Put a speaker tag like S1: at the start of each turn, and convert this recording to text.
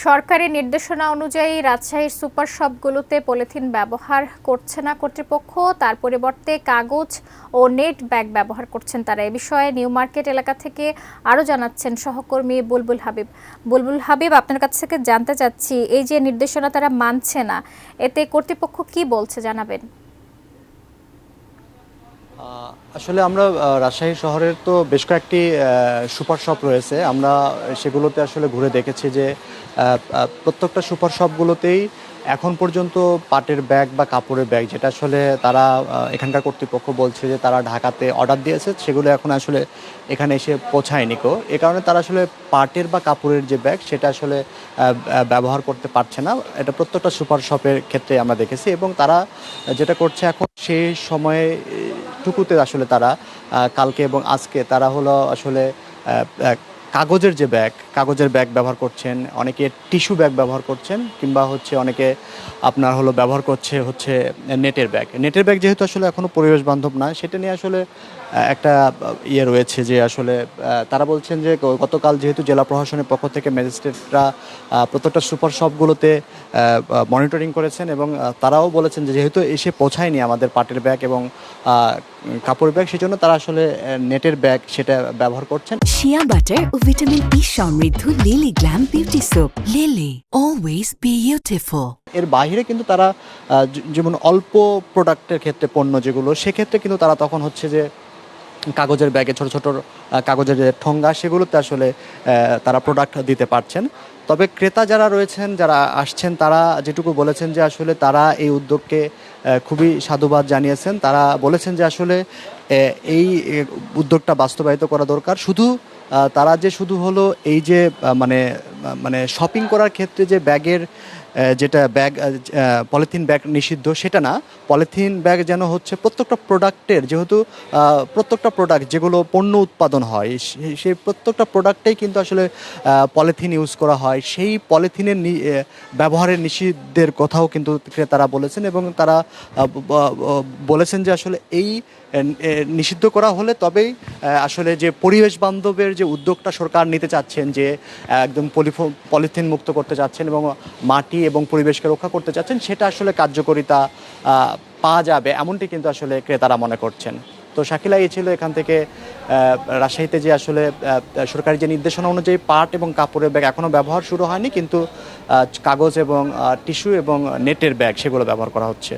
S1: সরকারি নির্দেশনা অনুযায়ী রাজশাহীর সুপার শপগুলোতে পলিথিন ব্যবহার করছে না কর্তৃপক্ষ, তার পরিবর্তে কাগজ ও নেট ব্যাগ ব্যবহার করছেন তারা। এ বিষয়ে নিউ মার্কেট এলাকা থেকে আরও জানাচ্ছেন সহকর্মী বুলবুল হাবিব। বুলবুল হাবিব, আপনার কাছ থেকে জানতে চাচ্ছি, এই যে নির্দেশনা তারা মানছে না, এতে কর্তৃপক্ষ কি বলছে জানাবেন।
S2: আসলে আমরা রাজশাহী শহরের তো বেশ কয়েকটি সুপার শপ রয়েছে। আমরা সেগুলোতে আসলে ঘুরে দেখেছি যে প্রত্যেকটা সুপার শপগুলোতেই এখন পর্যন্ত পাটের ব্যাগ বা কাপড়ের ব্যাগ, যেটা আসলে তারা এখানকার কর্তৃপক্ষ বলছে যে তারা ঢাকাতে অর্ডার দিয়েছে, সেগুলো এখন আসলে এখানে এসে পৌঁছায়নি। এ কারণে তারা আসলে পাটের বা কাপড়ের যে ব্যাগ সেটা আসলে ব্যবহার করতে পারছে না। এটা প্রত্যেকটা সুপার শপের ক্ষেত্রে আমরা দেখেছি, এবং তারা যেটা করছে এখন সেই সময়ে টুকুতে আসলে তারা কালকে এবং আজকে তারা হলো আসলে কাগজের ব্যাগ ব্যবহার করছেন, অনেকে টিস্যু ব্যাগ ব্যবহার করছেন, কিংবা হচ্ছে অনেকে আপনার হলো ব্যবহার করছে হচ্ছে নেটের ব্যাগ যেহেতু আসলে এখনও পরিবেশ বান্ধব না, সেটা নিয়ে আসলে একটা ইয়ে রয়েছে যে আসলে তারা বলছেন যে গতকাল যেহেতু জেলা প্রশাসনের পক্ষ থেকে ম্যাজিস্ট্রেটরা প্রত্যেকটা সুপার শপগুলোতে মনিটরিং করেছেন, এবং তারাও বলেছেন যে যেহেতু এসে পৌঁছায়নি আমাদের পাটের ব্যাগ এবং কাপড়ের ব্যাগ, সেজন্য তারা আসলে নেটের ব্যাগ সেটা ব্যবহার করছেন।
S3: শিয়া বাটার ও ভিটামিন ই সমৃদ্ধ lily glam beauty soap. Lily, always beautiful.
S2: এর বাইরে কিন্তু তারা যেমন অল্প প্রোডাক্টের ক্ষেত্রে, পণ্য যেগুলো, সেক্ষেত্রে কিন্তু তারা তখন হচ্ছে যে কাগজের ব্যাগে ছোট ছোট কাগজের যে ঠোঙ্গা, সেগুলোতে আসলে তারা প্রোডাক্ট দিতে পারছেন। তবে ক্রেতা যারা রয়েছেন, যারা আসছেন, তারা যেটুকু বলেছেন যে আসলে তারা এই উদ্যোগকে খুবই সাধুবাদ জানিয়েছেন। তারা বলেছেন যে আসলে এই উদ্যোগটা বাস্তবায়িত করা দরকার। তারা যে শুধু হলো এই যে মানে মানে শপিং করার ক্ষেত্রে যে ব্যাগের যেটা পলিথিন ব্যাগ নিষিদ্ধ, সেটা না। পলিথিন ব্যাগ যেন হচ্ছে প্রত্যেকটা প্রোডাক্টের, যেহেতু প্রত্যেকটা প্রোডাক্ট যেগুলো পণ্য উৎপাদন হয়, সেই প্রত্যেকটা প্রোডাক্টেই কিন্তু আসলে পলিথিন ইউজ করা হয়। সেই পলিথিনের ব্যবহারের নিষিদ্ধের কথাও কিন্তু তারা বলেছেন, এবং তারা বলেছেন যে আসলে এই নিষিদ্ধ করা হলে তবেই আসলে যে পরিবেশ বান্ধবের যে উদ্যোগটা সরকার নিতে চাচ্ছেন, যে একদম পলিথিন মুক্ত করতে চাচ্ছেন এবং মাটি এবং পরিবেশকে রক্ষা করতে চাচ্ছেন, সেটা আসলে কার্যকারিতা পাওয়া যাবে, এমনটি কিন্তু আসলে ক্রেতারা মনে করছেন। তো শাকিলা, এই ছিল এখান থেকে রাজশাহীতে যে আসলে সরকারি যে নির্দেশনা অনুযায়ী পাট এবং কাপড়ের ব্যাগ এখনও ব্যবহার শুরু হয়নি, কিন্তু কাগজ এবং টিস্যু এবং নেটের ব্যাগ সেগুলো ব্যবহার করা হচ্ছে।